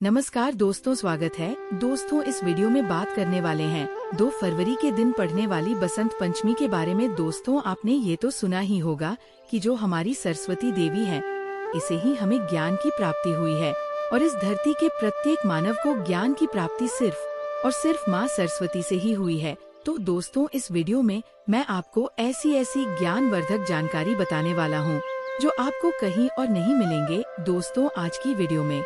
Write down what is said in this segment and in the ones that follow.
नमस्कार दोस्तों, स्वागत है। दोस्तों, इस वीडियो में बात करने वाले हैं 2 फरवरी के दिन पढ़ने वाली बसंत पंचमी के बारे में। दोस्तों, आपने ये तो सुना ही होगा कि जो हमारी सरस्वती देवी है, इसे ही हमें ज्ञान की प्राप्ति हुई है और इस धरती के प्रत्येक मानव को ज्ञान की प्राप्ति सिर्फ और सिर्फ माँ सरस्वती से ही हुई है। तो दोस्तों, इस वीडियो में मैं आपको ऐसी ज्ञानवर्धक जानकारी बताने वाला हूँ जो आपको कहीं और नहीं मिलेंगे। दोस्तों, आज की वीडियो में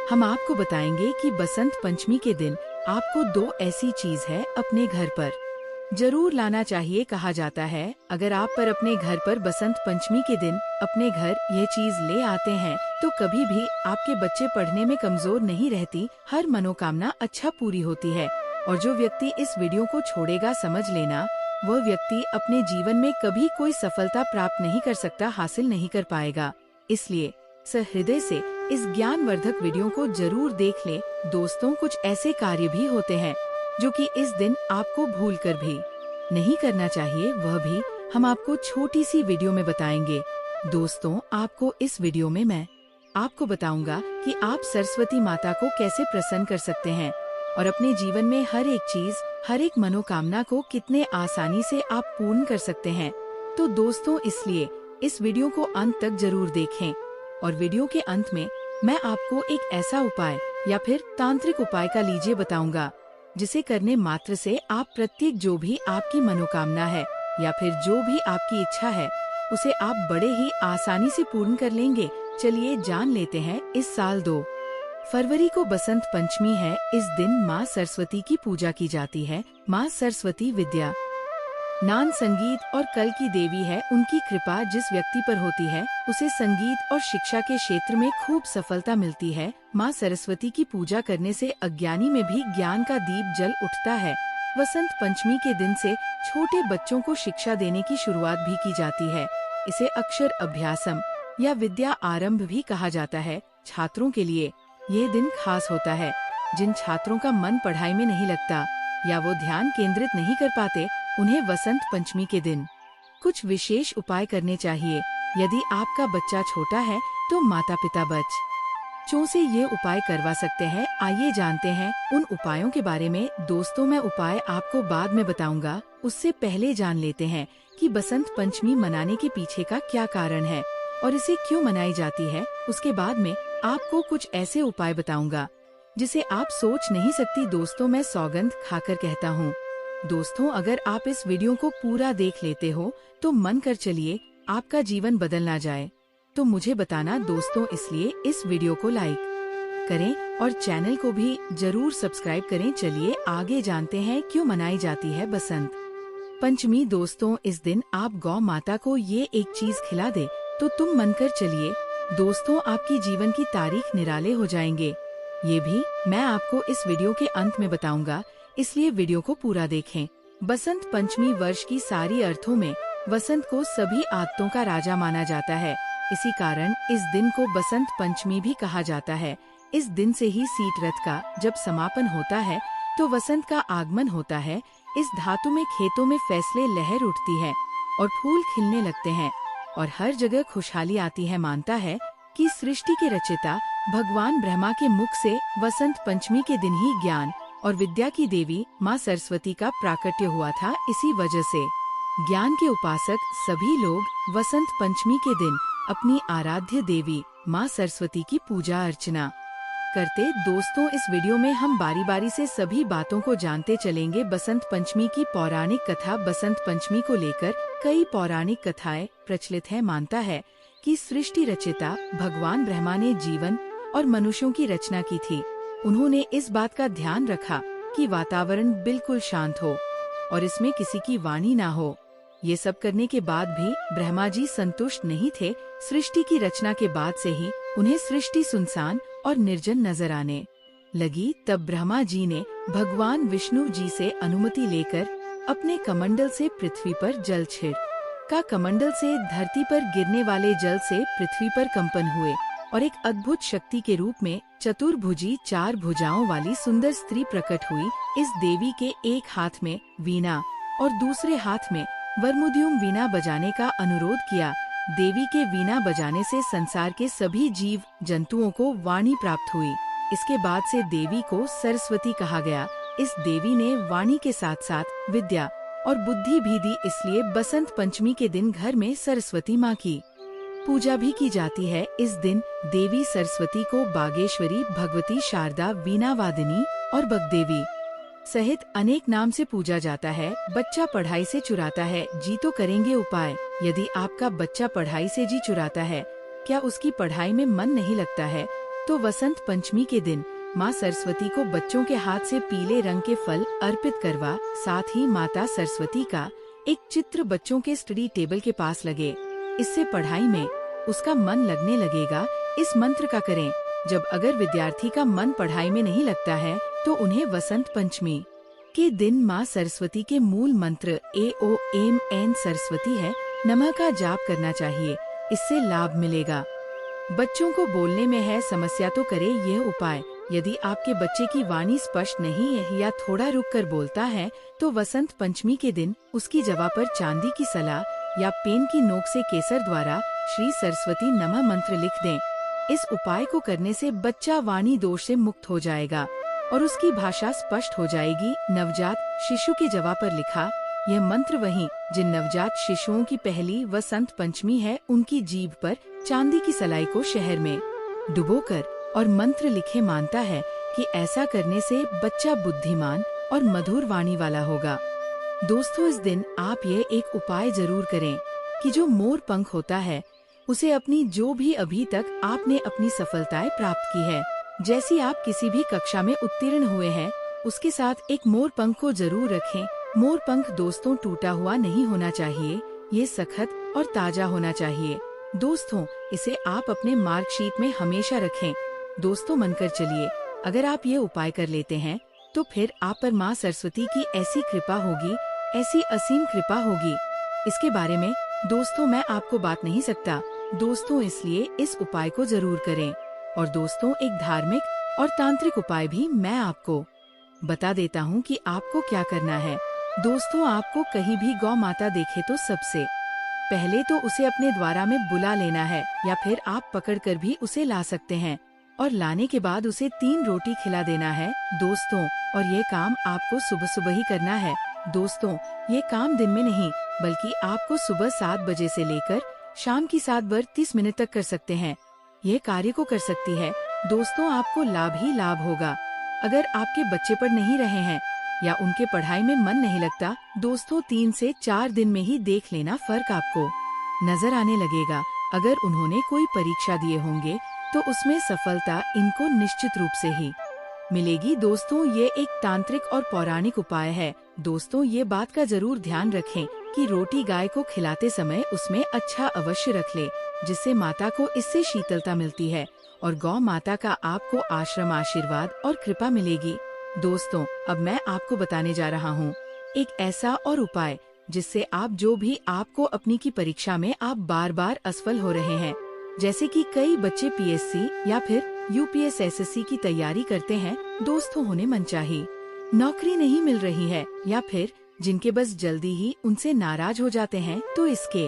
हम आपको बताएंगे कि बसंत पंचमी के दिन आपको 2 ऐसी चीज है अपने घर पर जरूर लाना चाहिए। कहा जाता है, अगर आप पर अपने घर पर बसंत पंचमी के दिन अपने घर यह चीज ले आते हैं तो कभी भी आपके बच्चे पढ़ने में कमजोर नहीं रहती, हर मनोकामना अच्छा पूरी होती है। और जो व्यक्ति इस वीडियो को छोड़ेगा, समझ लेना, वह व्यक्ति अपने जीवन में कभी कोई सफलता प्राप्त नहीं कर सकता, हासिल नहीं कर पाएगा। इसलिए सहृदय से इस ज्ञानवर्धक वीडियो को जरूर देख लें। दोस्तों, कुछ ऐसे कार्य भी होते हैं जो कि इस दिन आपको भूलकर भी नहीं करना चाहिए, वह भी हम आपको छोटी सी वीडियो में बताएंगे। दोस्तों, आपको इस वीडियो में मैं आपको बताऊंगा कि आप सरस्वती माता को कैसे प्रसन्न कर सकते हैं और अपने जीवन में हर एक चीज, हर एक मनोकामना को कितने आसानी से आप पूर्ण कर सकते हैं। तो दोस्तों, इसलिए इस वीडियो को अंत तक जरूर देखें और वीडियो के अंत में मैं आपको एक ऐसा उपाय या फिर तांत्रिक उपाय का लीजिए बताऊंगा, जिसे करने मात्र से आप प्रत्येक जो भी आपकी मनोकामना है या फिर जो भी आपकी इच्छा है, उसे आप बड़े ही आसानी से पूर्ण कर लेंगे। चलिए जान लेते हैं। इस साल 2 फरवरी को बसंत पंचमी है। इस दिन माँ सरस्वती की पूजा की जाती है। माँ सरस्वती विद्या, ज्ञान, संगीत और कल की देवी है। उनकी कृपा जिस व्यक्ति पर होती है, उसे संगीत और शिक्षा के क्षेत्र में खूब सफलता मिलती है। माँ सरस्वती की पूजा करने से अज्ञानी में भी ज्ञान का दीप जल उठता है। बसंत पंचमी के दिन से छोटे बच्चों को शिक्षा देने की शुरुआत भी की जाती है। इसे अक्षर अभ्यासम या विद्या आरंभ भी कहा जाता है। छात्रों के लिए यह दिन खास होता है। जिन छात्रों का मन पढ़ाई में नहीं लगता या वो ध्यान केंद्रित नहीं कर पाते, उन्हें वसंत पंचमी के दिन कुछ विशेष उपाय करने चाहिए। यदि आपका बच्चा छोटा है तो माता पिता बच्चों से ये उपाय करवा सकते हैं। आइए जानते हैं उन उपायों के बारे में। दोस्तों, मैं उपाय आपको बाद में बताऊंगा, उससे पहले जान लेते हैं कि बसंत पंचमी मनाने के पीछे का क्या कारण है और इसे क्यों मनाई जाती है। उसके बाद में आपको कुछ ऐसे उपाय बताऊंगा जिसे आप सोच नहीं सकती। दोस्तों, मैं सौगंध खाकर कहता हूँ, दोस्तों, अगर आप इस वीडियो को पूरा देख लेते हो तो मन कर चलिए आपका जीवन बदल ना जाए तो मुझे बताना दोस्तों। इसलिए इस वीडियो को लाइक करें और चैनल को भी जरूर सब्सक्राइब करें। चलिए आगे जानते हैं क्यों मनाई जाती है बसंत पंचमी। दोस्तों, इस दिन आप गौ माता को ये एक चीज खिला दे तो तुम मन कर चलिए दोस्तों, आपकी जीवन की तारीख निराले हो जाएंगे। ये भी मैं आपको इस वीडियो के अंत में बताऊंगा, इसलिए वीडियो को पूरा देखें। बसंत पंचमी वर्ष की सारी अर्थों में वसंत को सभी आदतों का राजा माना जाता है। इसी कारण इस दिन को बसंत पंचमी भी कहा जाता है। इस दिन से ही शीत रथ का जब समापन होता है तो वसंत का आगमन होता है। इस धातु में खेतों में फैसले लहर उठती है और फूल खिलने लगते हैं और हर जगह खुशहाली आती है। मानता है कि सृष्टि के रचयिता भगवान ब्रह्मा के मुख से वसंत पंचमी के दिन ही ज्ञान और विद्या की देवी माँ सरस्वती का प्राकट्य हुआ था। इसी वजह से ज्ञान के उपासक सभी लोग वसंत पंचमी के दिन अपनी आराध्य देवी माँ सरस्वती की पूजा अर्चना करते। दोस्तों, इस वीडियो में हम बारी बारी से सभी बातों को जानते चलेंगे। बसंत पंचमी की पौराणिक कथा। बसंत पंचमी को लेकर कई पौराणिक कथाएं प्रचलित है। मानता है कि सृष्टि रचयिता भगवान ब्रह्मा ने जीवन और मनुष्यों की रचना की थी। उन्होंने इस बात का ध्यान रखा कि वातावरण बिल्कुल शांत हो और इसमें किसी की वाणी ना हो। ये सब करने के बाद भी ब्रह्मा जी संतुष्ट नहीं थे। सृष्टि की रचना के बाद से ही उन्हें सृष्टि सुनसान और निर्जन नजर आने लगी। तब ब्रह्मा जी ने भगवान विष्णु जी से अनुमति लेकर अपने कमंडल से पृथ्वी पर जल छिड़का। कमंडल से धरती पर गिरने वाले जल से पृथ्वी पर कंपन हुए और एक अद्भुत शक्ति के रूप में चतुर्भुजी 4 भुजाओं वाली सुंदर स्त्री प्रकट हुई। इस देवी के एक हाथ में वीणा और दूसरे हाथ में वर्मुदियम वीणा बजाने का अनुरोध किया। देवी के वीणा बजाने से संसार के सभी जीव जंतुओं को वाणी प्राप्त हुई। इसके बाद से देवी को सरस्वती कहा गया। इस देवी ने वाणी के साथ साथ विद्या और बुद्धि भी दी, इसलिए बसंत पंचमी के दिन घर में सरस्वती माँ की पूजा भी की जाती है। इस दिन देवी सरस्वती को बागेश्वरी, भगवती, शारदा, वीणा वादिनी और बगदेवी सहित अनेक नाम से पूजा जाता है। बच्चा पढ़ाई से चुराता है, जी तो करेंगे उपाय। यदि आपका बच्चा पढ़ाई से जी चुराता है, क्या उसकी पढ़ाई में मन नहीं लगता है, तो वसंत पंचमी के दिन माँ सरस्वती को बच्चों के हाथ से पीले रंग के फल अर्पित करवा, साथ ही माता सरस्वती का एक चित्र बच्चों के स्टडी टेबल के पास लगे। इससे पढ़ाई में उसका मन लगने लगेगा। इस मंत्र का करें। जब अगर विद्यार्थी का मन पढ़ाई में नहीं लगता है, तो उन्हें वसंत पंचमी के दिन माँ सरस्वती के मूल मंत्र AOM सरस्वती है नमः का जाप करना चाहिए। इससे लाभ मिलेगा। बच्चों को बोलने में है समस्या तो करे यह उपाय। यदि आपके बच्चे की वाणी स्पष्ट नहीं है या थोड़ा रुक कर बोलता है, तो वसंत पंचमी के दिन उसकी जगह पर चांदी की सलाह या पेन की नोक से केसर द्वारा श्री सरस्वती नमः मंत्र लिख दें। इस उपाय को करने से बच्चा वाणी दोष से मुक्त हो जाएगा और उसकी भाषा स्पष्ट हो जाएगी। नवजात शिशु की जगह पर लिखा यह मंत्र वहीं जिन नवजात शिशुओं की पहली वसंत पंचमी है, उनकी जीभ पर चांदी की सलाई को शहद में डुबोकर और मंत्र लिखे मानता है कि ऐसा करने से बच्चा बुद्धिमान और मधुर वाणी वाला होगा। दोस्तों, इस दिन आप ये एक उपाय जरूर करें कि जो मोर पंख होता है उसे अपनी जो भी अभी तक आपने अपनी सफलताएं प्राप्त की है, जैसी आप किसी भी कक्षा में उत्तीर्ण हुए हैं, उसके साथ एक मोर पंख को जरूर रखें। मोर पंख दोस्तों टूटा हुआ नहीं होना चाहिए, ये सखत और ताजा होना चाहिए। दोस्तों, इसे आप अपने मार्कशीट में हमेशा रखें। दोस्तों, मानकर चलिए, अगर आप ये उपाय कर लेते हैं तो फिर आप पर माँ सरस्वती की ऐसी कृपा होगी, ऐसी असीम कृपा होगी। इसके बारे में दोस्तों मैं आपको बात नहीं सकता दोस्तों, इसलिए इस उपाय को जरूर करें। और दोस्तों, एक धार्मिक और तांत्रिक उपाय भी मैं आपको बता देता हूँ कि आपको क्या करना है। दोस्तों, आपको कहीं भी गौ माता देखे तो सबसे पहले तो उसे अपने द्वारा में बुला लेना है, या फिर आप पकड़कर भी उसे ला सकते हैं और लाने के बाद उसे 3 रोटी खिला देना है दोस्तों। और ये काम आपको सुबह सुबह ही करना है दोस्तों। ये काम दिन में नहीं, बल्कि आपको सुबह 7 बजे से लेकर शाम की 7:30 तक कर सकते हैं। ये कार्य को कर सकती है दोस्तों, आपको लाभ ही लाभ होगा। अगर आपके बच्चे पढ़ नहीं रहे हैं या उनके पढ़ाई में मन नहीं लगता, दोस्तों 3 से 4 दिन में ही देख लेना फर्क आपको नजर आने लगेगा। अगर उन्होंने कोई परीक्षा दिए होंगे तो उसमें सफलता इनको निश्चित रूप से ही मिलेगी। दोस्तों, ये एक तांत्रिक और पौराणिक उपाय है। दोस्तों, ये बात का जरूर ध्यान रखें कि रोटी गाय को खिलाते समय उसमें अच्छा अवश्य रख ले, जिससे माता को इससे शीतलता मिलती है और गौ माता का आपको आश्रम आशीर्वाद और कृपा मिलेगी। दोस्तों, अब मैं आपको बताने जा रहा हूँ एक ऐसा और उपाय जिससे आप जो भी आपको अपनी की परीक्षा में आप बार बार असफल हो रहे हैं, जैसे कि कई बच्चे PSC या फिर UPS SSC की तैयारी करते हैं दोस्तों, उन्हें मनचाही नौकरी नहीं मिल रही है, या फिर जिनके बस जल्दी ही उनसे नाराज हो जाते हैं, तो इसके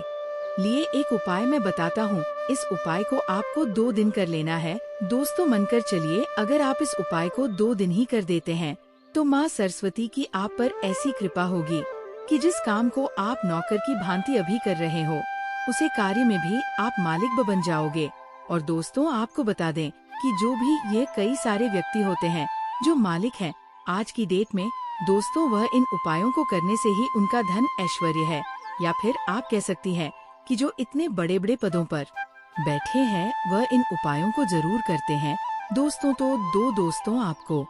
लिए एक उपाय मैं बताता हूँ। इस उपाय को आपको 2 दिन कर लेना है दोस्तों, मनकर चलिए। अगर आप इस उपाय को 2 दिन ही कर देते हैं तो माँ सरस्वती की आप पर ऐसी कृपा होगी कि जिस काम को आप नौकर की भांति अभी कर रहे हो, उसे कार्य में भी आप मालिक बन जाओगे। और दोस्तों, आपको बता दें कि जो भी ये कई सारे व्यक्ति होते हैं जो मालिक हैं आज की डेट में, दोस्तों वह इन उपायों को करने से ही उनका धन ऐश्वर्य है। या फिर आप कह सकती हैं कि जो इतने बड़े बड़े पदों पर बैठे हैं वह इन उपायों को जरूर करते हैं दोस्तों। तो दोस्तों, आपको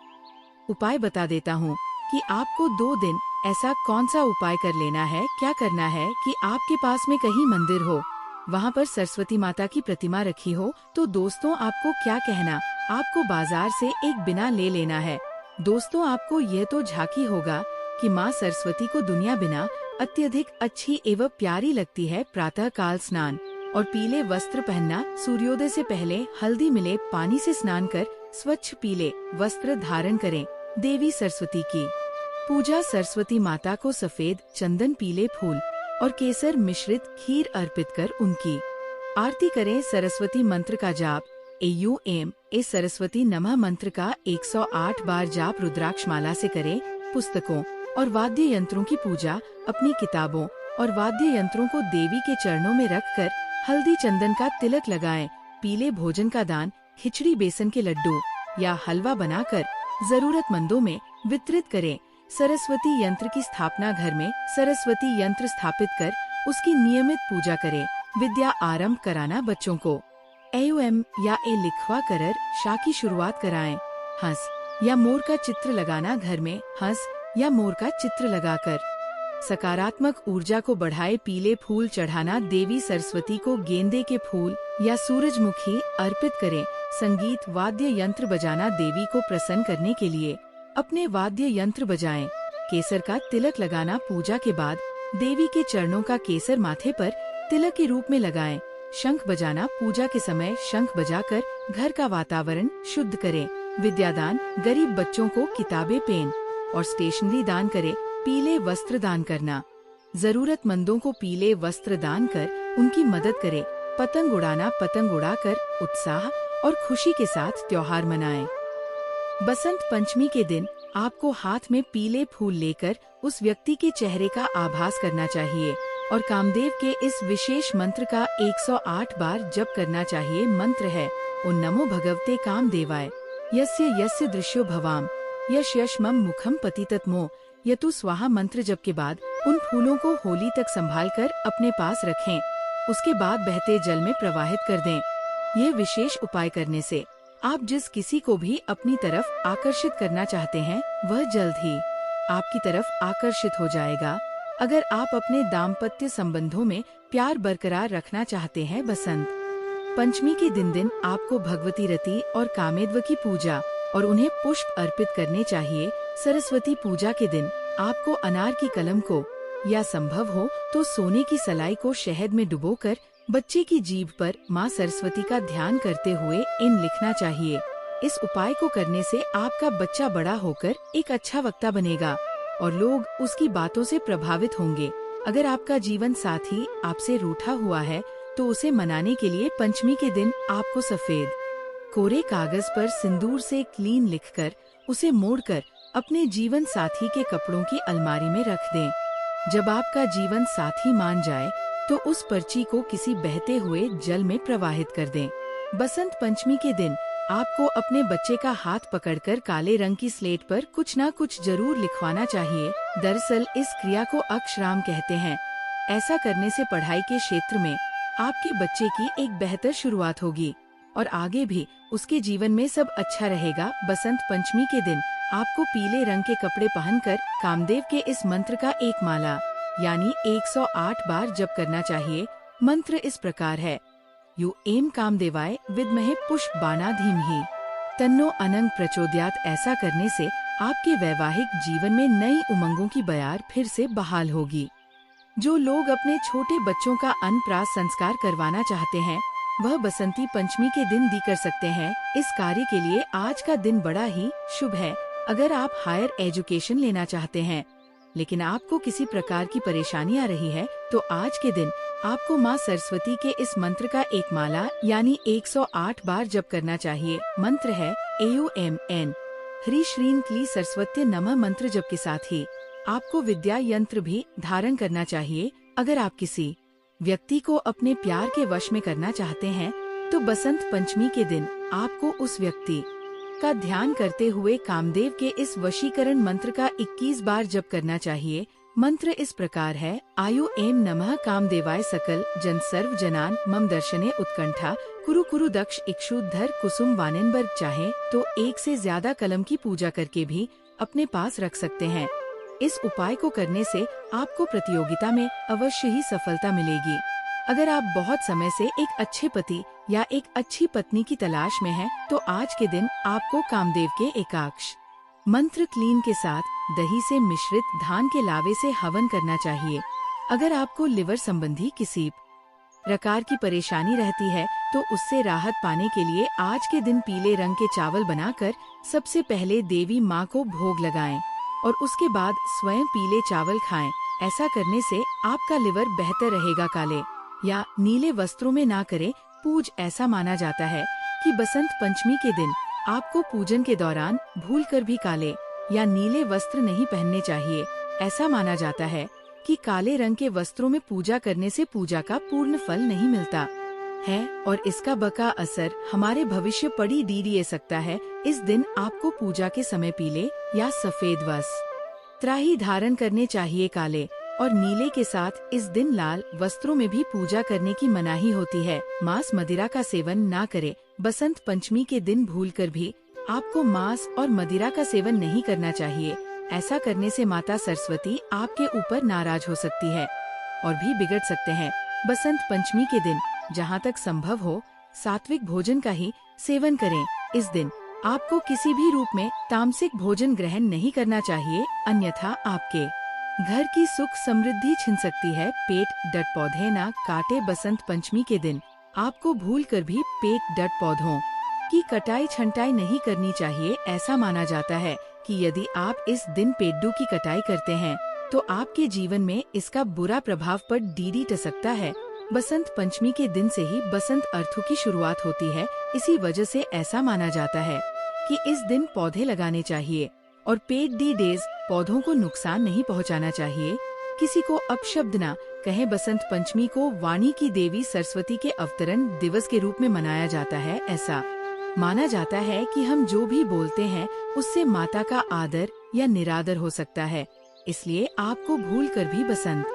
उपाय बता देता हूँ कि आपको 2 दिन ऐसा कौन सा उपाय कर लेना है। क्या करना है कि आपके पास में कहीं मंदिर हो, वहाँ पर सरस्वती माता की प्रतिमा रखी हो, तो दोस्तों आपको क्या कहना, आपको बाजार से एक बिना ले लेना है। दोस्तों, आपको यह तो झांकी होगा कि माँ सरस्वती को दुनिया बिना अत्यधिक अच्छी एवं प्यारी लगती है। प्रातः काल स्नान और पीले वस्त्र पहनना, सूर्योदय से पहले हल्दी मिले पानी से स्नान कर स्वच्छ पीले वस्त्र धारण करें। देवी सरस्वती की पूजा, सरस्वती माता को सफेद चंदन, पीले फूल और केसर मिश्रित खीर अर्पित कर उनकी आरती करें। सरस्वती मंत्र का जाप AUM इस सरस्वती नमः मंत्र का 108 बार जाप रुद्राक्ष माला से करें। पुस्तकों और वाद्य यंत्रों की पूजा, अपनी किताबों और वाद्य यंत्रों को देवी के चरणों में रखकर हल्दी चंदन का तिलक लगाएं। पीले भोजन का दान, खिचड़ी, बेसन के लड्डू या हलवा बनाकर जरूरतमंदों में वितरित करें। सरस्वती यंत्र की स्थापना, घर में सरस्वती यंत्र स्थापित कर उसकी नियमित पूजा करें। विद्या आरंभ कराना, बच्चों को एम या ए लिखवा कर शा की शुरुआत कराएं। हंस या मोर का चित्र लगाना, घर में हंस या मोर का चित्र लगाकर सकारात्मक ऊर्जा को बढ़ाए। पीले फूल चढ़ाना, देवी सरस्वती को गेंदे के फूल या सूरजमुखी अर्पित करें। संगीत, वाद्य यंत्र बजाना, देवी को प्रसन्न करने के लिए अपने वाद्य यंत्र बजाएं। केसर का तिलक लगाना, पूजा के बाद देवी के चरणों का केसर माथे पर तिलक के रूप में लगाएं। शंख बजाना, पूजा के समय शंख बजाकर घर का वातावरण शुद्ध करें। विद्यादान, गरीब बच्चों को किताबें, पेन और स्टेशनरी दान करें। पीले वस्त्र दान करना, जरूरतमंदों को पीले वस्त्र दान कर उनकी मदद करें। पतंग उड़ाना, पतंग उड़ाकर उत्साह और खुशी के साथ त्योहार मनाएं। बसंत पंचमी के दिन आपको हाथ में पीले फूल लेकर उस व्यक्ति के चेहरे का आभास करना चाहिए और कामदेव के इस विशेष मंत्र का 108 बार जप करना चाहिए। मंत्र है ओम नमो भगवते कामदेवाय, यस्य यस्य दृश्यो भवाम, यश यश मम मुखम पतितत्मो यतु स्वाहा। मंत्र जप के बाद उन फूलों को होली तक संभालकर अपने पास रखें। उसके बाद बहते जल में प्रवाहित कर दें। ये विशेष उपाय करने से आप जिस किसी को भी अपनी तरफ आकर्षित करना चाहते हैं वह जल्द ही आपकी तरफ आकर्षित हो जाएगा। अगर आप अपने दाम्पत्य संबंधों में प्यार बरकरार रखना चाहते हैं, बसंत पंचमी के दिन आपको भगवती रति और कामेद्व की पूजा और उन्हें पुष्प अर्पित करने चाहिए। सरस्वती पूजा के दिन आपको अनार की कलम को या संभव हो तो सोने की सलाई को शहद में डुबोकर बच्चे की जीभ पर माँ सरस्वती का ध्यान करते हुए इन लिखना चाहिए। इस उपाय को करने से आपका बच्चा बड़ा होकर एक अच्छा वक्ता बनेगा और लोग उसकी बातों से प्रभावित होंगे। अगर आपका जीवन साथी आपसे रूठा हुआ है तो उसे मनाने के लिए पंचमी के दिन आपको सफेद कोरे कागज पर सिंदूर से क्लीन लिखकर उसे मोड़कर अपने जीवन साथी के कपड़ों की अलमारी में रख दें। जब आपका जीवन साथी मान जाए तो उस पर्ची को किसी बहते हुए जल में प्रवाहित कर दें। बसंत पंचमी के दिन आपको अपने बच्चे का हाथ पकड़कर काले रंग की स्लेट पर कुछ न कुछ जरूर लिखवाना चाहिए। दरअसल इस क्रिया को अक्षराम कहते हैं। ऐसा करने से पढ़ाई के क्षेत्र में आपके बच्चे की एक बेहतर शुरुआत होगी और आगे भी उसके जीवन में सब अच्छा रहेगा। बसंत पंचमी के दिन आपको पीले रंग के कपड़े पहनकर कामदेव के इस मंत्र का एक माला यानी 108 बार जप करना चाहिए। मंत्र इस प्रकार है, यू एम कामदेवाय विद्महे पुष्पबाणा धीमहि तन्नो अनंग प्रचोदयात्। ऐसा करने से आपके वैवाहिक जीवन में नई उमंगों की बयार फिर से बहाल होगी। जो लोग अपने छोटे बच्चों का अन्नप्राश संस्कार करवाना चाहते हैं वह बसंती पंचमी के दिन भी कर सकते हैं। इस कार्य के लिए आज का दिन बड़ा ही शुभ है। अगर आप हायर एजुकेशन लेना चाहते हैं लेकिन आपको किसी प्रकार की परेशानी आ रही है तो आज के दिन आपको माँ सरस्वती के इस मंत्र का एक माला यानी 108 बार जप करना चाहिए। मंत्र है AOMN ह्री श्रीं क्ली सरस्वती नमः। मंत्र जप के साथ ही आपको विद्या यंत्र भी धारण करना चाहिए। अगर आप किसी व्यक्ति को अपने प्यार के वश में करना चाहते हैं तो बसंत पंचमी के दिन आपको उस व्यक्ति का ध्यान करते हुए कामदेव के इस वशीकरण मंत्र का 21 बार जप करना चाहिए। मंत्र इस प्रकार है, आयु एम नमः कामदेवाय सकल जन सर्व जनान मम दर्शने उत्कंठा कुरु कुरु दक्ष इक्षुधर कुसुम वानेनबर्ग। चाहे तो एक से ज्यादा कलम की पूजा करके भी अपने पास रख सकते हैं। इस उपाय को करने से आपको प्रतियोगिता में अवश्य ही सफलता मिलेगी। अगर आप बहुत समय से एक अच्छे पति या एक अच्छी पत्नी की तलाश में हैं, तो आज के दिन आपको कामदेव के एकाक्ष मंत्र क्लीन के साथ दही से मिश्रित धान के लावे से हवन करना चाहिए। अगर आपको लिवर संबंधी किसी प्रकार की परेशानी रहती है तो उससे राहत पाने के लिए आज के दिन पीले रंग के चावल बनाकर सबसे पहले देवी माँ को भोग लगाएं और उसके बाद स्वयं पीले चावल खाएं। ऐसा करने से आपका लिवर बेहतर रहेगा। काले या नीले वस्त्रों में ना करें। पूज ऐसा माना जाता है कि बसंत पंचमी के दिन आपको पूजन के दौरान भूलकर भी काले या नीले वस्त्र नहीं पहनने चाहिए। ऐसा माना जाता है कि काले रंग के वस्त्रों में पूजा करने से पूजा का पूर्ण फल नहीं मिलता है और इसका बका असर हमारे भविष्य पर दे सकता है। इस दिन आपको पूजा के समय पीले या सफेद वस्त्र ही धारण करने चाहिए। काले और नीले के साथ इस दिन लाल वस्त्रों में भी पूजा करने की मनाही होती है। मांस मदिरा का सेवन ना करें। बसंत पंचमी के दिन भूलकर भी आपको मांस और मदिरा का सेवन नहीं करना चाहिए। ऐसा करने से माता सरस्वती आपके ऊपर नाराज हो सकती है और भी बिगड़ सकते हैं। बसंत पंचमी के दिन जहाँ तक संभव हो सात्विक भोजन का ही सेवन करें। इस दिन आपको किसी भी रूप में तामसिक भोजन ग्रहण नहीं करना चाहिए, अन्यथा आपके घर की सुख समृद्धि छिन सकती है। पेट डट पौधे ना काटे। बसंत पंचमी के दिन आपको भूलकर भी पेट डट पौधों की कटाई छंटाई नहीं करनी चाहिए। ऐसा माना जाता है कि यदि आप इस दिन पेड्डू की कटाई करते हैं तो आपके जीवन में इसका बुरा प्रभाव पड़ सकता है। बसंत पंचमी के दिन से ही बसंत ऋतु की शुरुआत होती है। इसी वजह से ऐसा माना जाता है कि इस दिन पौधे लगाने चाहिए और पेट दी डेज पौधों को नुकसान नहीं पहुंचाना चाहिए। किसी को अपशब्द ना कहें। बसंत पंचमी को वाणी की देवी सरस्वती के अवतरण दिवस के रूप में मनाया जाता है। ऐसा माना जाता है कि हम जो भी बोलते हैं उससे माता का आदर या निरादर हो सकता है। इसलिए आपको भूलकर भी बसंत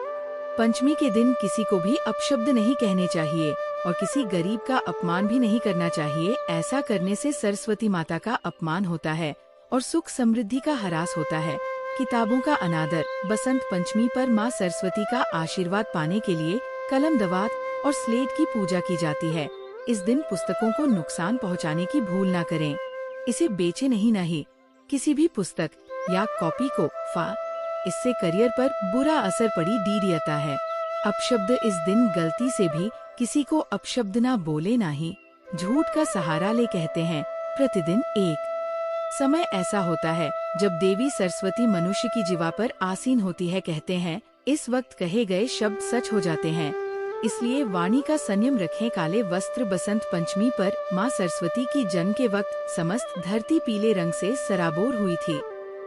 पंचमी के दिन किसी को भी अपशब्द नहीं कहने चाहिए और किसी गरीब का अपमान भी नहीं करना चाहिए। ऐसा करने से सरस्वती माता का अपमान होता है और सुख समृद्धि का ह्रास होता है। किताबों का अनादर। बसंत पंचमी पर माँ सरस्वती का आशीर्वाद पाने के लिए कलम दवात और स्लेट की पूजा की जाती है। इस दिन पुस्तकों को नुकसान पहुँचाने की भूल न करें। इसे बेचे नहीं। किसी भी पुस्तक या कॉपी को इससे करियर पर बुरा असर पड़ी रहता है। अपशब्द। इस दिन गलती से भी किसी को अपशब्द ना बोले ना ही झूठ का सहारा ले कहते हैं। प्रतिदिन एक समय ऐसा होता है जब देवी सरस्वती मनुष्य की जीवा पर आसीन होती है। कहते हैं इस वक्त कहे गए शब्द सच हो जाते हैं, इसलिए वाणी का संयम रखें। काले वस्त्र। बसंत पंचमी पर माँ सरस्वती की जन्म के वक्त समस्त धरती पीले रंग से सराबोर हुई थी।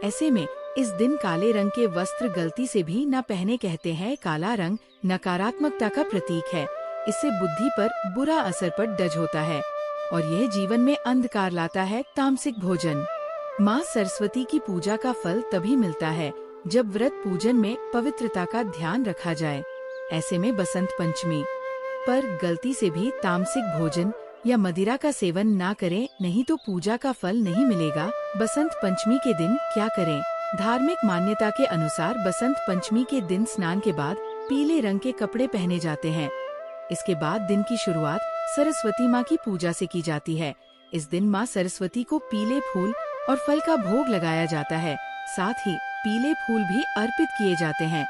ऐसे में इस दिन काले रंग के वस्त्र गलती से भी न पहने। कहते हैं काला रंग नकारात्मकता का प्रतीक है। इससे बुद्धि पर बुरा असर पर डज होता है और यह जीवन में अंधकार लाता है। तामसिक भोजन। माँ सरस्वती की पूजा का फल तभी मिलता है जब व्रत पूजन में पवित्रता का ध्यान रखा जाए। ऐसे में बसंत पंचमी पर गलती से भी तामसिक भोजन या मदिरा का सेवन ना करें, नहीं तो पूजा का फल नहीं मिलेगा। बसंत पंचमी के दिन क्या करें? धार्मिक मान्यता के अनुसार बसंत पंचमी के दिन स्नान के बाद पीले रंग के कपड़े पहने जाते हैं। इसके बाद दिन की शुरुआत सरस्वती माँ की पूजा से की जाती है। इस दिन माँ सरस्वती को पीले फूल और फल का भोग लगाया जाता है। साथ ही पीले फूल भी अर्पित किए जाते हैं।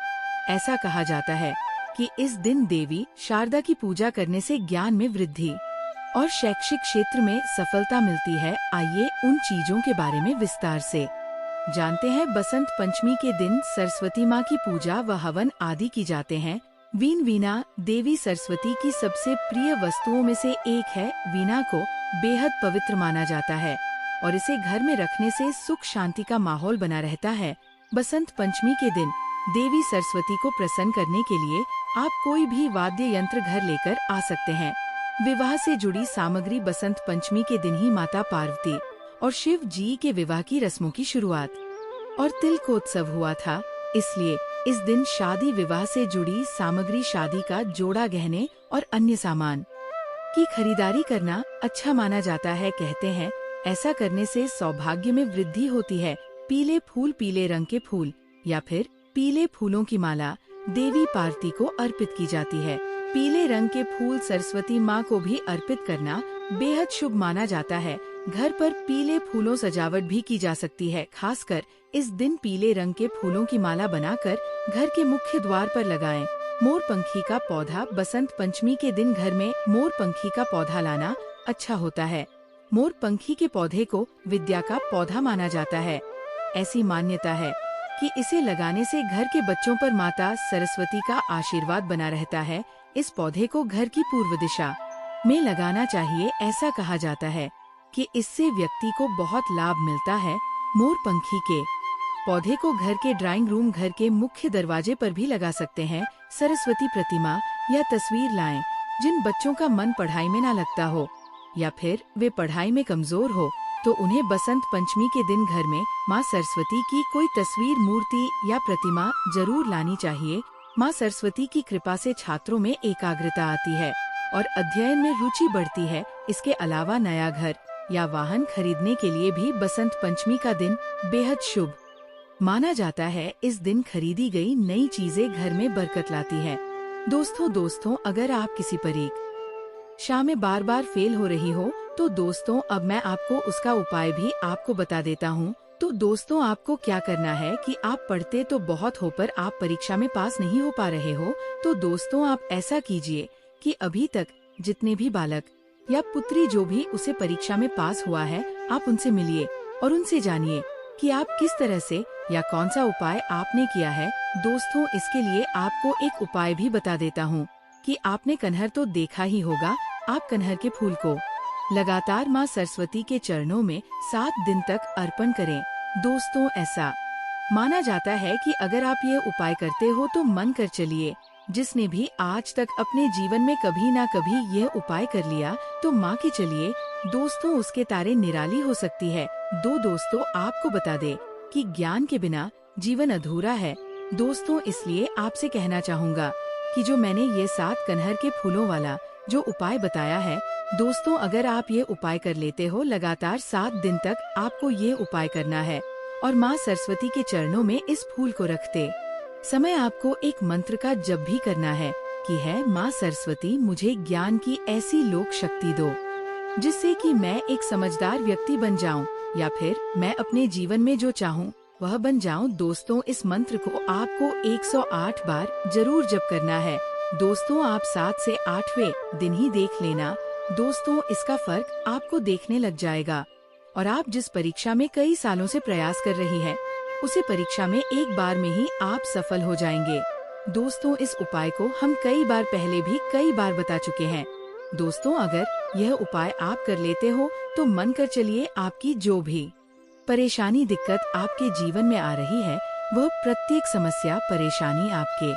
ऐसा कहा जाता है कि इस दिन देवी शारदा की पूजा करने से ज्ञान में वृद्धि और शैक्षिक क्षेत्र में सफलता मिलती है। आइए उन चीजों के बारे में विस्तार से जानते हैं। बसंत पंचमी के दिन सरस्वती माँ की पूजा व हवन आदि की जाते हैं। वीणा देवी सरस्वती की सबसे प्रिय वस्तुओं में से एक है। वीणा को बेहद पवित्र माना जाता है और इसे घर में रखने से सुख शांति का माहौल बना रहता है। बसंत पंचमी के दिन देवी सरस्वती को प्रसन्न करने के लिए आप कोई भी वाद्य यंत्र घर लेकर आ सकते हैं। विवाह से जुड़ी सामग्री। बसंत पंचमी के दिन ही माता पार्वती और शिव जी के विवाह की रस्मों की शुरुआत और तिलकोत्सव हुआ था, इसलिए इस दिन शादी विवाह से जुड़ी सामग्री, शादी का जोड़ा, गहने और अन्य सामान की खरीदारी करना अच्छा माना जाता है। कहते हैं ऐसा करने से सौभाग्य में वृद्धि होती है। पीले फूल। पीले रंग के फूल या फिर पीले फूलों की माला देवी पार्वती को अर्पित की जाती है। पीले रंग के फूल सरस्वती माँ को भी अर्पित करना बेहद शुभ माना जाता है। घर पर पीले फूलों सजावट भी की जा सकती है। खासकर इस दिन पीले रंग के फूलों की माला बनाकर घर के मुख्य द्वार पर लगाएं। मोर पंखी का पौधा। बसंत पंचमी के दिन घर में मोर पंखी का पौधा लाना अच्छा होता है। मोर पंखी के पौधे को विद्या का पौधा माना जाता है। ऐसी मान्यता है कि इसे लगाने से घर के बच्चों पर माता सरस्वती का आशीर्वाद बना रहता है। इस पौधे को घर की पूर्व दिशा में लगाना चाहिए। ऐसा कहा जाता है कि इससे व्यक्ति को बहुत लाभ मिलता है। मोरपंखी के पौधे को घर के ड्राइंग रूम, घर के मुख्य दरवाजे पर भी लगा सकते हैं। सरस्वती प्रतिमा या तस्वीर लाएं। जिन बच्चों का मन पढ़ाई में ना लगता हो या फिर वे पढ़ाई में कमजोर हो, तो उन्हें बसंत पंचमी के दिन घर में माँ सरस्वती की कोई तस्वीर, मूर्ति या प्रतिमा जरूर लानी चाहिए। माँ सरस्वती की कृपा से छात्रों में एकाग्रता आती है और अध्ययन में रुचि बढ़ती है। इसके अलावा नया घर या वाहन खरीदने के लिए भी बसंत पंचमी का दिन बेहद शुभ माना जाता है। इस दिन खरीदी गई नई चीजें घर में बरकत लाती है। दोस्तों, अगर आप किसी परीक्षा में बार बार फेल हो रही हो, तो दोस्तों अब मैं आपको उसका उपाय भी आपको बता देता हूँ। तो दोस्तों, आपको क्या करना है कि आप पढ़ते तो बहुत हो पर आप परीक्षा में पास नहीं हो पा रहे हो, तो दोस्तों आप ऐसा कीजिए कि अभी तक जितने भी बालक या पुत्री जो भी उसे परीक्षा में पास हुआ है, आप उनसे मिलिए और उनसे जानिए कि आप किस तरह से या कौन सा उपाय आपने किया है। दोस्तों, इसके लिए आपको एक उपाय भी बता देता हूँ कि आपने कनहर तो देखा ही होगा। आप कनहर के फूल को लगातार माँ सरस्वती के चरणों में 7 दिन तक अर्पण करें। दोस्तों, ऐसा माना जाता है कि अगर आप ये उपाय करते हो तो मन कर चलिए, जिसने भी आज तक अपने जीवन में कभी ना कभी यह उपाय कर लिया, तो माँ के चलिए दोस्तों उसके तारे निराली हो सकती है। दोस्तों, आपको बता दे कि ज्ञान के बिना जीवन अधूरा है। दोस्तों, इसलिए आपसे कहना चाहूँगा कि जो मैंने ये 7 कनहर के फूलों वाला जो उपाय बताया है, दोस्तों अगर आप ये उपाय कर लेते हो, लगातार 7 दिन तक आपको ये उपाय करना है और माँ सरस्वती के चरणों में इस फूल को रखते समय आपको एक मंत्र का जप भी करना है कि है माँ सरस्वती मुझे ज्ञान की ऐसी लोक शक्ति दो जिससे कि मैं एक समझदार व्यक्ति बन जाऊं या फिर मैं अपने जीवन में जो चाहूं वह बन जाऊं। दोस्तों, इस मंत्र को आपको 108 बार जरूर जप करना है। दोस्तों, आप 7 से 8वें दिन ही देख लेना। दोस्तों, इसका फर्क आपको देखने लग जाएगा और आप जिस परीक्षा में कई सालों से प्रयास कर रही हैं, उसी परीक्षा में एक बार में ही आप सफल हो जाएंगे। दोस्तों, इस उपाय को हम कई बार पहले भी कई बार बता चुके हैं। दोस्तों, अगर यह उपाय आप कर लेते हो तो मन कर चलिए आपकी जो भी परेशानी, दिक्कत आपके जीवन में आ रही है, वह प्रत्येक समस्या, परेशानी आपके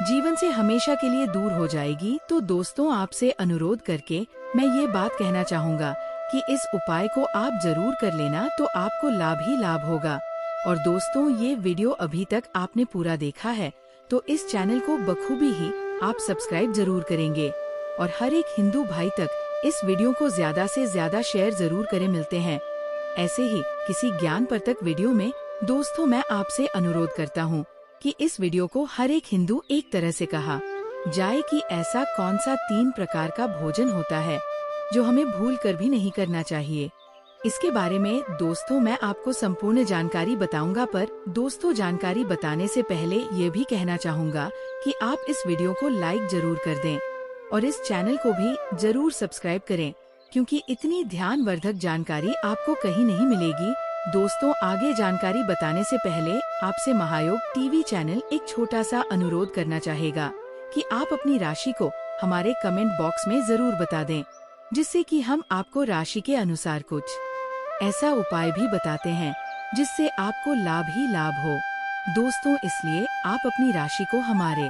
जीवन से हमेशा के लिए दूर हो जाएगी। तो दोस्तों, आपसे अनुरोध करके मैं ये बात कहना चाहूँगा कि इस उपाय को आप जरूर कर लेना, तो आपको लाभ ही लाभ होगा। और दोस्तों, ये वीडियो अभी तक आपने पूरा देखा है तो इस चैनल को बखूबी ही आप सब्सक्राइब जरूर करेंगे और हर एक हिंदू भाई तक इस वीडियो को ज्यादा से ज्यादा शेयर जरूर करें। मिलते हैं ऐसे ही किसी ज्ञानवर्धक वीडियो में। दोस्तों, मैं आपसे अनुरोध करता हूँ कि इस वीडियो को हर एक हिंदू एक तरह से कहा जाए कि ऐसा कौन सा 3 प्रकार का भोजन होता है जो हमें भूल कर भी नहीं करना चाहिए। इसके बारे में दोस्तों मैं आपको संपूर्ण जानकारी बताऊंगा, पर दोस्तों जानकारी बताने से पहले ये भी कहना चाहूँगा कि आप इस वीडियो को लाइक जरूर कर दें और इस चैनल को भी जरूर सब्सक्राइब करें, क्योंकि इतनी ध्यानवर्धक जानकारी आपको कहीं नहीं मिलेगी। दोस्तों, आगे जानकारी बताने से पहले आपसे महायोग टीवी चैनल एक छोटा सा अनुरोध करना चाहेगा कि आप अपनी राशि को हमारे कमेंट बॉक्स में जरूर बता दें, जिससे कि हम आपको राशि के अनुसार कुछ ऐसा उपाय भी बताते हैं जिससे आपको लाभ ही लाभ हो। दोस्तों, इसलिए आप अपनी राशि को हमारे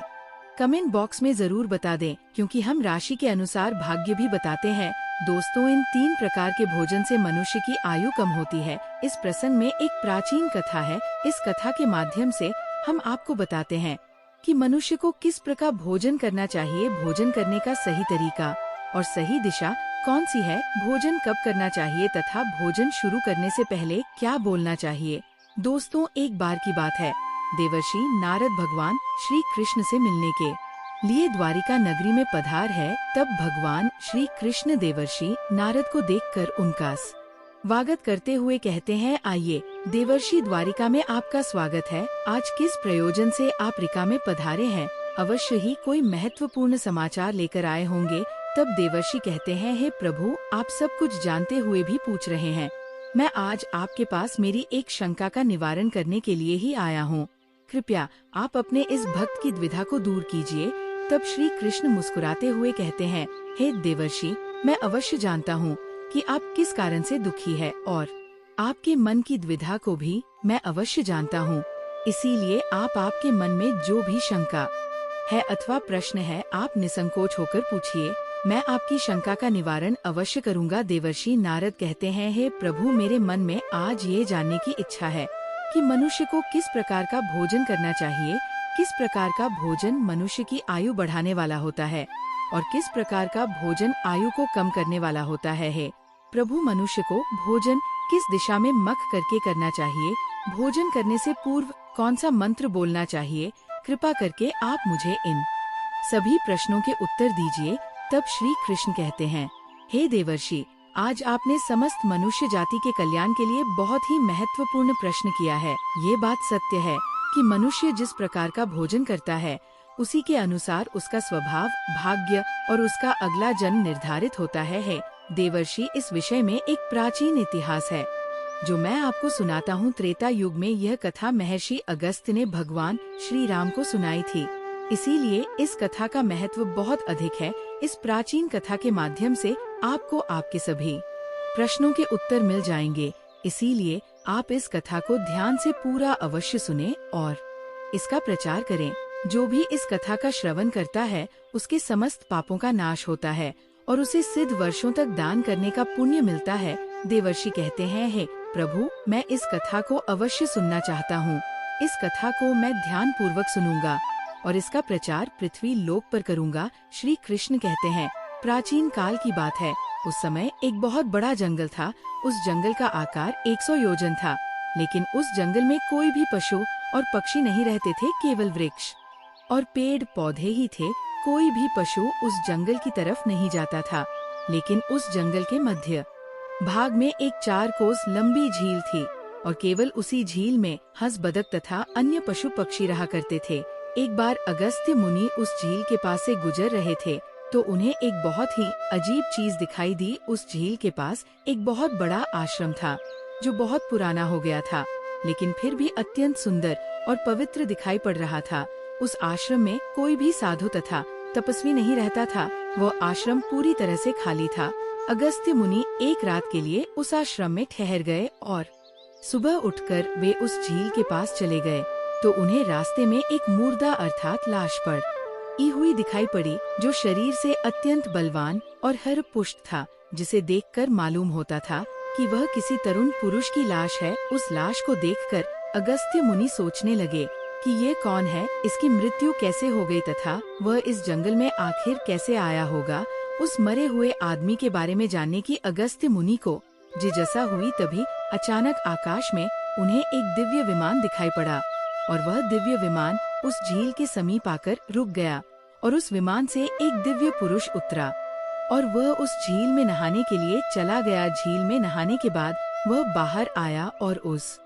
कमेंट बॉक्स में जरूर बता दें, क्योंकि हम राशि के अनुसार भाग्य भी बताते हैं। दोस्तों, इन 3 प्रकार के भोजन से मनुष्य की आयु कम होती है। इस प्रसंग में एक प्राचीन कथा है। इस कथा के माध्यम से हम आपको बताते हैं कि मनुष्य को किस प्रकार भोजन करना चाहिए, भोजन करने का सही तरीका और सही दिशा कौन सी है, भोजन कब करना चाहिए तथा भोजन शुरू करने से पहले क्या बोलना चाहिए। दोस्तों, एक बार की बात है, देवर्षि नारद भगवान श्री कृष्ण से मिलने के लिए द्वारिका नगरी में पधार है। तब भगवान श्री कृष्ण देवर्षि नारद को देखकर उनका स्वागत करते हुए कहते हैं, आइए देवर्षि, द्वारिका में आपका स्वागत है। आज किस प्रयोजन से आप रिका में पधारे हैं? अवश्य ही कोई महत्वपूर्ण समाचार लेकर आए होंगे। तब देवर्षि कहते हैं, हे प्रभु, आप सब कुछ जानते हुए भी पूछ रहे हैं। मैं आज आपके पास मेरी एक शंका का निवारण करने के लिए ही आया हूँ। कृपया आप अपने इस भक्त की द्विधा को दूर कीजिए। तब श्री कृष्ण मुस्कुराते हुए कहते हैं, हे देवर्षि, मैं अवश्य जानता हूँ कि आप किस कारण से दुखी है और आपके मन की द्विधा को भी मैं अवश्य जानता हूँ। इसीलिए आपके मन में जो भी शंका है अथवा प्रश्न है, आप निसंकोच होकर पूछिए, मैं आपकी शंका का निवारण अवश्य करूँगा। देवर्षि नारद कहते हैं, हे प्रभु, मेरे मन में आज ये जानने की इच्छा है कि मनुष्य को किस प्रकार का भोजन करना चाहिए, किस प्रकार का भोजन मनुष्य की आयु बढ़ाने वाला होता है और किस प्रकार का भोजन आयु को कम करने वाला होता है। हे प्रभु, मनुष्य को भोजन किस दिशा में मख करके करना चाहिए, भोजन करने से पूर्व कौन सा मंत्र बोलना चाहिए, कृपा करके आप मुझे इन सभी प्रश्नों के उत्तर दीजिए। तब श्री कृष्ण कहते हैं, हे देवर्षि, आज आपने समस्त मनुष्य जाति के कल्याण के लिए बहुत ही महत्वपूर्ण प्रश्न किया है। ये बात सत्य है कि मनुष्य जिस प्रकार का भोजन करता है उसी के अनुसार उसका स्वभाव, भाग्य और उसका अगला जन्म निर्धारित होता है। देवर्षि, इस विषय में एक प्राचीन इतिहास है जो मैं आपको सुनाता हूँ। त्रेता युग में यह कथा महर्षि अगस्त्य ने भगवान श्री राम को सुनाई थी, इसीलिए इस कथा का महत्व बहुत अधिक है। इस प्राचीन कथा के माध्यम से आपको आपके सभी प्रश्नों के उत्तर मिल जाएंगे, इसीलिए आप इस कथा को ध्यान से पूरा अवश्य सुने और इसका प्रचार करें। जो भी इस कथा का श्रवण करता है उसके समस्त पापों का नाश होता है और उसे सिद्ध वर्षों तक दान करने का पुण्य मिलता है। देवर्षि कहते हैं, हे प्रभु, मैं इस कथा को अवश्य सुनना चाहता हूँ। इस कथा को मैं ध्यान पूर्वक सुनूंगा और इसका प्रचार पृथ्वी लोक पर करूंगा। श्री कृष्ण कहते हैं, प्राचीन काल की बात है। उस समय एक बहुत बड़ा जंगल था। उस जंगल का आकार 100 योजन था, लेकिन उस जंगल में कोई भी पशु और पक्षी नहीं रहते थे, केवल वृक्ष और पेड़ पौधे ही थे। कोई भी पशु उस जंगल की तरफ नहीं जाता था, लेकिन उस जंगल के मध्य भाग में एक 4 कोस लंबी झील थी और केवल उसी झील में हंस, बदक तथा अन्य पशु पक्षी रहा करते थे। एक बार अगस्त्य मुनि उस झील के पास से गुजर रहे थे तो उन्हें एक बहुत ही अजीब चीज दिखाई दी। उस झील के पास एक बहुत बड़ा आश्रम था जो बहुत पुराना हो गया था, लेकिन फिर भी अत्यंत सुंदर और पवित्र दिखाई पड़ रहा था। उस आश्रम में कोई भी साधु तथा तपस्वी नहीं रहता था। वह आश्रम पूरी तरह से खाली था। अगस्त्य मुनि एक रात के लिए उस आश्रम में ठहर गए और सुबह उठकर वे उस झील के पास चले गए तो उन्हें रास्ते में एक मुर्दा अर्थात लाश पड़ी हुई दिखाई पड़ी, जो शरीर से अत्यंत बलवान और हर पुष्ट था, जिसे देखकर मालूम होता था कि वह किसी तरुण पुरुष की लाश है। उस लाश को देखकर अगस्त्य मुनि सोचने लगे कि ये कौन है, इसकी मृत्यु कैसे हो गई तथा वह इस जंगल में आखिर कैसे आया होगा। उस मरे हुए आदमी के बारे में जानने की अगस्त्य मुनि को जिज्ञासा हुई। तभी अचानक आकाश में उन्हें एक दिव्य विमान दिखाई पड़ा और वह दिव्य विमान उस झील के समीप आकर रुक गया और उस विमान से एक दिव्य पुरुष उतरा और वह उस झील में नहाने के लिए चला गया। झील में नहाने के बाद वह बाहर आया और उस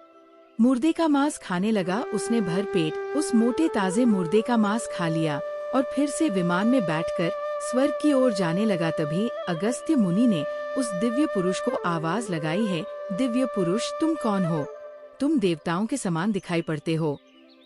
मुर्दे का मांस खाने लगा। उसने भर पेट उस मोटे ताजे मुर्दे का मांस खा लिया और फिर से विमान में बैठकर स्वर्ग की ओर जाने लगा। तभी अगस्त्य मुनि ने उस दिव्य पुरुष को आवाज लगाई, है दिव्य पुरुष, तुम कौन हो? तुम देवताओं के समान दिखाई पड़ते हो,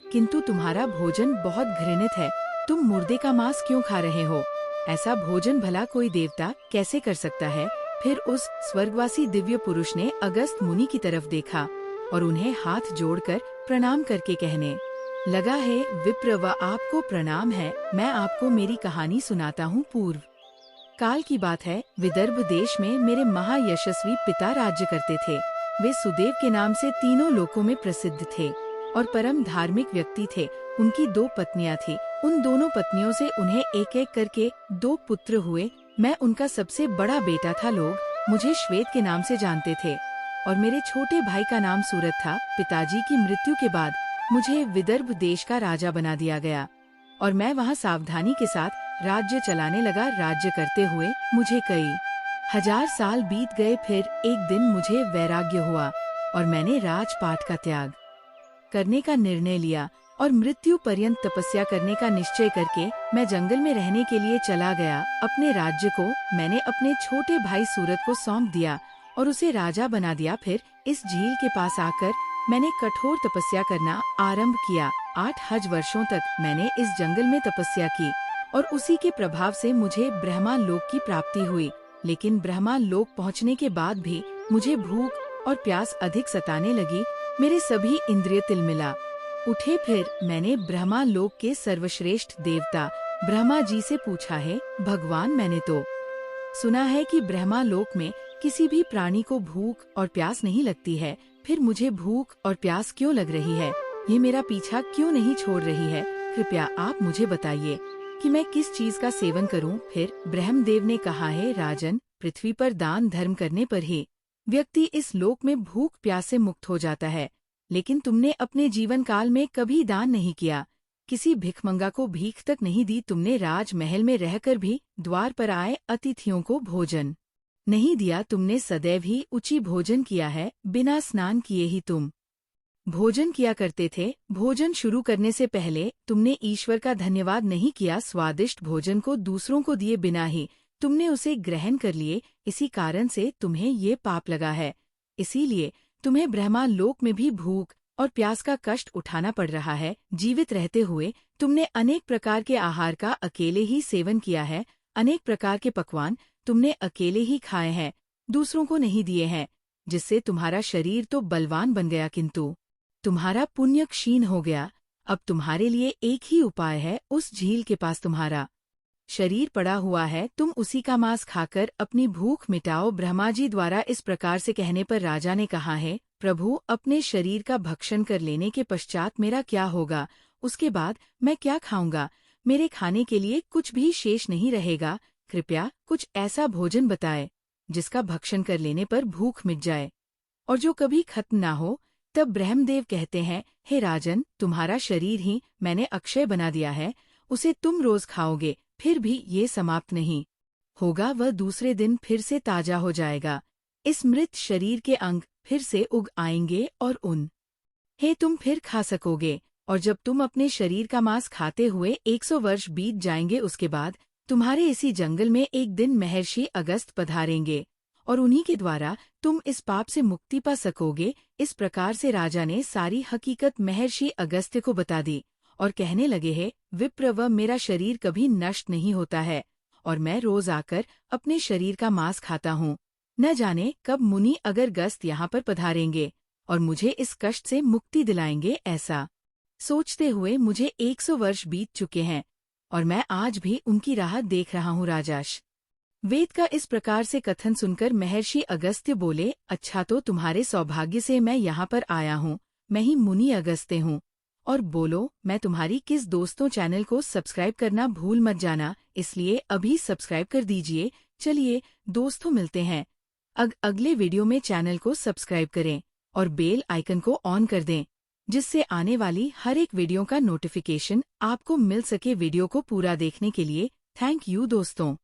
किंतु तुम्हारा भोजन बहुत घृणित है। तुम मुर्दे का मांस क्यों खा रहे हो? ऐसा भोजन भला कोई देवता कैसे कर सकता है? फिर उस स्वर्गवासी दिव्य पुरुष ने अगस्त्य मुनि की तरफ देखा और उन्हें हाथ जोड़कर प्रणाम करके कहने लगा, है विप्र, व आपको प्रणाम है। मैं आपको मेरी कहानी सुनाता हूँ। पूर्व काल की बात है। विदर्भ देश में मेरे महायशस्वी पिता राज्य करते थे। वे सुदेव के नाम से तीनों लोकों में प्रसिद्ध थे और परम धार्मिक व्यक्ति थे। उनकी 2 पत्नियां थी। उन दोनों पत्नियों से उन्हें एक एक करके 2 पुत्र हुए। मैं उनका सबसे बड़ा बेटा था। लोग मुझे श्वेत के नाम से जानते थे और मेरे छोटे भाई का नाम सूरत था। पिताजी की मृत्यु के बाद मुझे विदर्भ देश का राजा बना दिया गया और मैं वहाँ सावधानी के साथ राज्य चलाने लगा। राज्य करते हुए मुझे कई हजार साल बीत गए। फिर एक दिन मुझे वैराग्य हुआ और मैंने राजपाट का त्याग करने का निर्णय लिया और मृत्यु पर्यंत तपस्या करने का निश्चय करके मैं जंगल में रहने के लिए चला गया। अपने राज्य को मैंने अपने छोटे भाई सूरत को सौंप दिया और उसे राजा बना दिया। फिर इस झील के पास आकर मैंने कठोर तपस्या करना आरंभ किया। 8 हज वर्षों तक मैंने इस जंगल में तपस्या की और उसी के प्रभाव से मुझे ब्रह्मा लोक की प्राप्ति हुई। लेकिन ब्रह्मा लोक पहुँचने के बाद भी मुझे भूख और प्यास अधिक सताने लगी। मेरे सभी इंद्रिय तिलमिला उठे। फिर मैंने ब्रह्मा लोक के सर्वश्रेष्ठ देवता ब्रह्मा जी से पूछा है, भगवान, मैंने तो सुना है कि ब्रह्मा लोक में किसी भी प्राणी को भूख और प्यास नहीं लगती है, फिर मुझे भूख और प्यास क्यों लग रही है? ये मेरा पीछा क्यों नहीं छोड़ रही है? कृपया आप मुझे बताइए कि मैं किस चीज का सेवन करूं? फिर ब्रह्मदेव ने कहा है, राजन, पृथ्वी पर दान धर्म करने पर ही व्यक्ति इस लोक में भूख प्यास से मुक्त हो जाता है। लेकिन तुमने अपने जीवन काल में कभी दान नहीं किया, किसी भिखमंगा को भीख तक नहीं दी। तुमने राजमहल में रहकर भी द्वार पर आए अतिथियों को भोजन नहीं दिया। तुमने सदैव ही उची भोजन किया है, बिना स्नान किए ही तुम भोजन किया करते थे। भोजन शुरू करने से पहले तुमने ईश्वर का धन्यवाद नहीं किया। स्वादिष्ट भोजन को दूसरों को दिए बिना ही तुमने उसे ग्रहण कर लिए। इसी कारण से तुम्हें ये पाप लगा है। इसीलिए तुम्हें ब्रह्मा लोक में भी भूख और प्यास का कष्ट उठाना पड़ रहा है। जीवित रहते हुए तुमने अनेक प्रकार के आहार का अकेले ही सेवन किया है। अनेक प्रकार के पकवान तुमने अकेले ही खाए हैं, दूसरों को नहीं दिए हैं, जिससे तुम्हारा शरीर तो बलवान बन गया, किंतु तुम्हारा पुण्य क्षीण हो गया। अब तुम्हारे लिए एक ही उपाय है, उस झील के पास तुम्हारा शरीर पड़ा हुआ है, तुम उसी का मांस खाकर अपनी भूख मिटाओ। ब्रह्मा जी द्वारा इस प्रकार से कहने पर राजा ने कहा है, प्रभु, अपने शरीर का भक्षण कर लेने के पश्चात मेरा क्या होगा? उसके बाद मैं क्या खाऊंगा? मेरे खाने के लिए कुछ भी शेष नहीं रहेगा। कृपया कुछ ऐसा भोजन बताए जिसका भक्षण कर लेने पर भूख मिट जाए और जो कभी खत्म ना हो। तब ब्रह्मदेव कहते हैं, हे राजन, तुम्हारा शरीर ही मैंने अक्षय बना दिया है, उसे तुम रोज खाओगे, फिर भी ये समाप्त नहीं होगा। वह दूसरे दिन फिर से ताजा हो जाएगा। इस मृत शरीर के अंग फिर से उग आएंगे और तुम फिर खा सकोगे। और जब तुम अपने शरीर का मांस खाते हुए 100 वर्ष बीत जाएंगे, उसके बाद तुम्हारे इसी जंगल में एक दिन महर्षि अगस्त पधारेंगे और उन्हीं के द्वारा तुम इस पाप से मुक्ति पा सकोगे। इस प्रकार से राजा ने सारी हकीकत महर्षि अगस्त्य को बता दी और कहने लगे हैं, विप्र, मेरा शरीर कभी नष्ट नहीं होता है और मैं रोज आकर अपने शरीर का मांस खाता हूँ। न जाने कब मुनि अगस्त्य यहाँ पर पधारेंगे और मुझे इस कष्ट से मुक्ति दिलाएंगे। ऐसा सोचते हुए मुझे 100 वर्ष बीत चुके हैं और मैं आज भी उनकी राह देख रहा हूँ। राजाश वेद का इस प्रकार से कथन सुनकर महर्षि अगस्त्य बोले, अच्छा, तो तुम्हारे सौभाग्य से मैं यहाँ पर आया हूँ। मैं ही मुनि अगस्त्य हूँ। और बोलो, मैं तुम्हारी किस दोस्तों चैनल को सब्सक्राइब करना भूल मत जाना, इसलिए अभी सब्सक्राइब कर दीजिए। चलिए दोस्तों, मिलते हैं अगले वीडियो में। चैनल को सब्सक्राइब करें और बेल आइकन को ऑन कर दें, जिससे आने वाली हर एक वीडियो का नोटिफिकेशन आपको मिल सके। वीडियो को पूरा देखने के लिए थैंक यू दोस्तों।